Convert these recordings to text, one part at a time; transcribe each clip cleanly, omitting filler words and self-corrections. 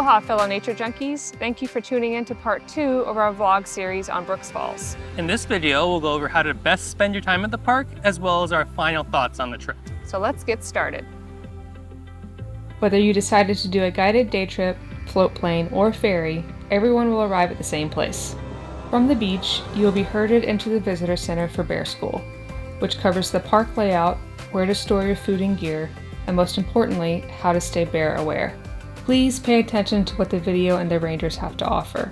Aloha, fellow nature junkies. Thank you for tuning in to part 2 of our vlog series on Brooks Falls. In this video, we'll go over how to best spend your time at the park, as well as our final thoughts on the trip. So let's get started. Whether you decided to do a guided day trip, float plane, or ferry, everyone will arrive at the same place. From the beach, you will be herded into the visitor center for Bear School, which covers the park layout, where to store your food and gear, and most importantly, how to stay bear aware. Please pay attention to what the video and the rangers have to offer.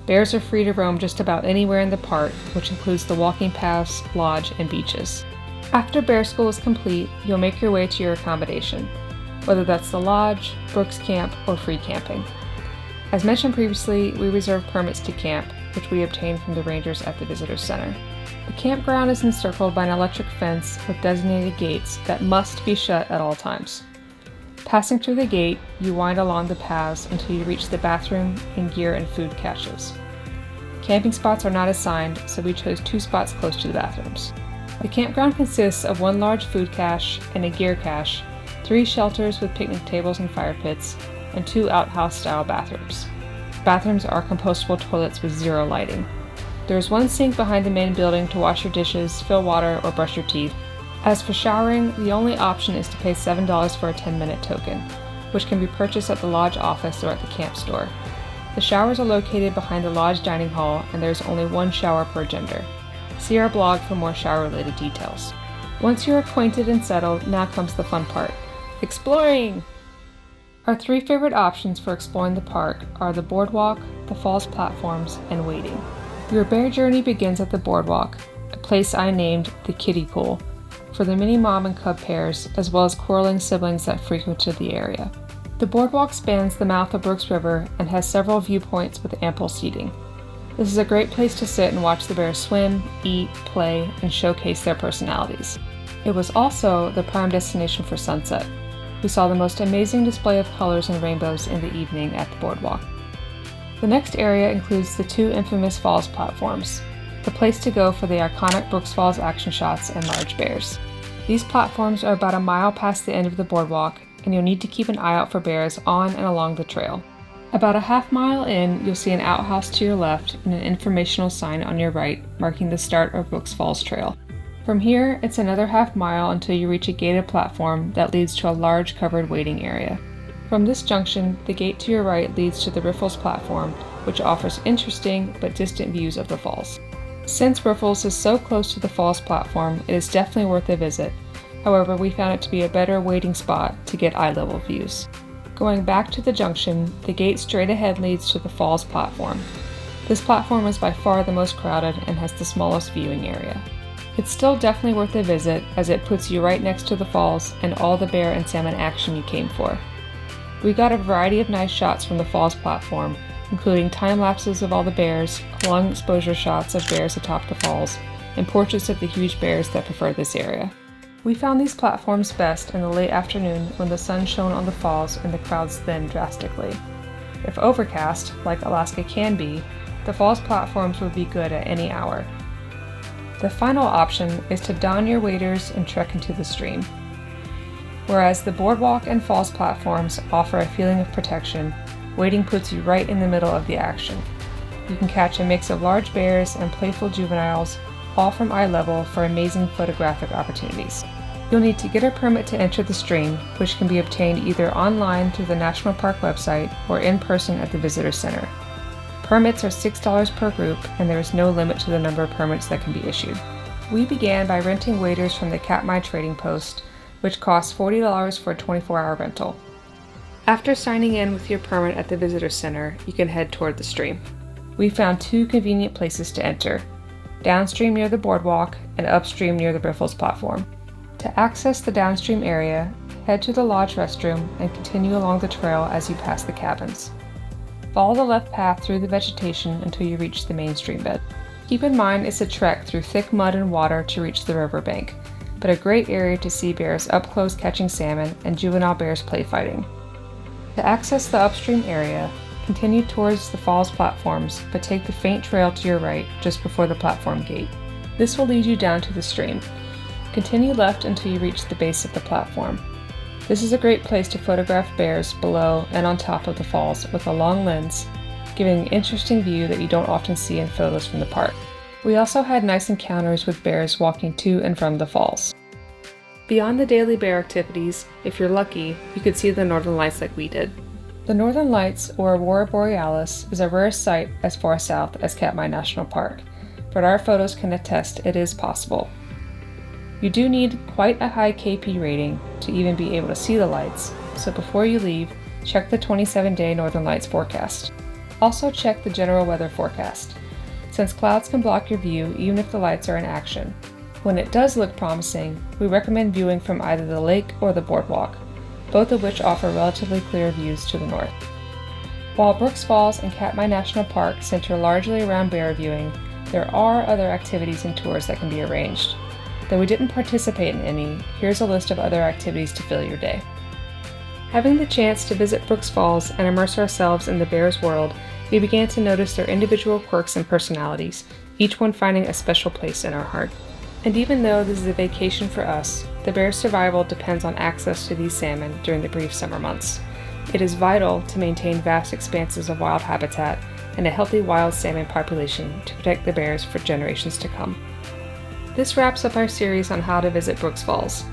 Bears are free to roam just about anywhere in the park, which includes the walking paths, lodge, and beaches. After Bear School is complete, you'll make your way to your accommodation, whether that's the lodge, Brooks Camp, or free camping. As mentioned previously, we reserve permits to camp, which we obtain from the rangers at the visitor center. The campground is encircled by an electric fence with designated gates that must be shut at all times. Passing through the gate, you wind along the paths until you reach the bathroom and gear and food caches. Camping spots are not assigned, so we chose 2 spots close to the bathrooms. The campground consists of 1 large food cache and a gear cache, 3 shelters with picnic tables and fire pits, and 2 outhouse-style bathrooms. Bathrooms are compostable toilets with 0 lighting. There is 1 sink behind the main building to wash your dishes, fill water, or brush your teeth. As for showering, the only option is to pay $7 for a 10-minute token, which can be purchased at the lodge office or at the camp store. The showers are located behind the lodge dining hall, and there is only 1 shower per gender. See our blog for more shower-related details. Once you're acquainted and settled, now comes the fun part: exploring! Our 3 favorite options for exploring the park are the Boardwalk, the Falls platforms, and wading. Your bear journey begins at the Boardwalk, a place I named the kiddie pool, for the mini mom and cub pairs, as well as quarreling siblings that frequented the area. The Boardwalk spans the mouth of Brooks River and has several viewpoints with ample seating. This is a great place to sit and watch the bears swim, eat, play, and showcase their personalities. It was also the prime destination for sunset. We saw the most amazing display of colors and rainbows in the evening at the Boardwalk. The next area includes the 2 infamous falls platforms, the place to go for the iconic Brooks Falls action shots and large bears. These platforms are about a mile past the end of the Boardwalk, and you'll need to keep an eye out for bears on and along the trail. About a half mile in, you'll see an outhouse to your left and an informational sign on your right marking the start of Brooks Falls Trail. From here, it's another half mile until you reach a gated platform that leads to a large covered waiting area. From this junction, the gate to your right leads to the Riffles platform, which offers interesting but distant views of the falls. Since Riffles is so close to the falls platform, it is definitely worth a visit. However, we found it to be a better waiting spot to get eye-level views. Going back to the junction, the gate straight ahead leads to the falls platform. This platform is by far the most crowded and has the smallest viewing area. It's still definitely worth a visit, as it puts you right next to the falls and all the bear and salmon action you came for. We got a variety of nice shots from the falls platform, including time-lapses of all the bears, long exposure shots of bears atop the falls, and portraits of the huge bears that prefer this area. We found these platforms best in the late afternoon when the sun shone on the falls and the crowds thinned drastically. If overcast, like Alaska can be, the falls platforms would be good at any hour. The final option is to don your waders and trek into the stream. Whereas the Boardwalk and falls platforms offer a feeling of protection, wading puts you right in the middle of the action. You can catch a mix of large bears and playful juveniles, all from eye level for amazing photographic opportunities. You'll need to get a permit to enter the stream, which can be obtained either online through the National Park website or in person at the visitor center. Permits are $6 per group, and there is no limit to the number of permits that can be issued. We began by renting waders from the Katmai Trading Post, which costs $40 for a 24-hour rental. After signing in with your permit at the visitor center, you can head toward the stream. We found 2 convenient places to enter: downstream near the Boardwalk and upstream near the Riffles platform. To access the downstream area, head to the lodge restroom and continue along the trail as you pass the cabins. Follow the left path through the vegetation until you reach the main stream bed. Keep in mind it's a trek through thick mud and water to reach the riverbank, but a great area to see bears up close catching salmon and juvenile bears play fighting. To access the upstream area, continue towards the falls platforms, but take the faint trail to your right just before the platform gate. This will lead you down to the stream. Continue left until you reach the base of the platform. This is a great place to photograph bears below and on top of the falls with a long lens, giving an interesting view that you don't often see in photos from the park. We also had nice encounters with bears walking to and from the falls. Beyond the daily bear activities, if you're lucky, you could see the northern lights like we did. The northern lights, or aurora borealis, is a rare sight as far south as Katmai National Park, but our photos can attest it is possible. You do need quite a high KP rating to even be able to see the lights, so before you leave, check the 27-day northern lights forecast. Also check the general weather forecast, since clouds can block your view even if the lights are in action. When it does look promising, we recommend viewing from either the lake or the boardwalk, both of which offer relatively clear views to the north. While Brooks Falls and Katmai National Park center largely around bear viewing, there are other activities and tours that can be arranged. Though we didn't participate in any, here's a list of other activities to fill your day. Having the chance to visit Brooks Falls and immerse ourselves in the bears' world, we began to notice their individual quirks and personalities, each one finding a special place in our heart. And even though this is a vacation for us, the bear's survival depends on access to these salmon during the brief summer months. It is vital to maintain vast expanses of wild habitat and a healthy wild salmon population to protect the bears for generations to come. This wraps up our series on how to visit Brooks Falls.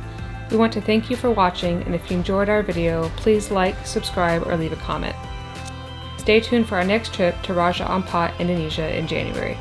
We want to thank you for watching, and if you enjoyed our video, please like, subscribe, or leave a comment. Stay tuned for our next trip to Raja Ampat, Indonesia in January.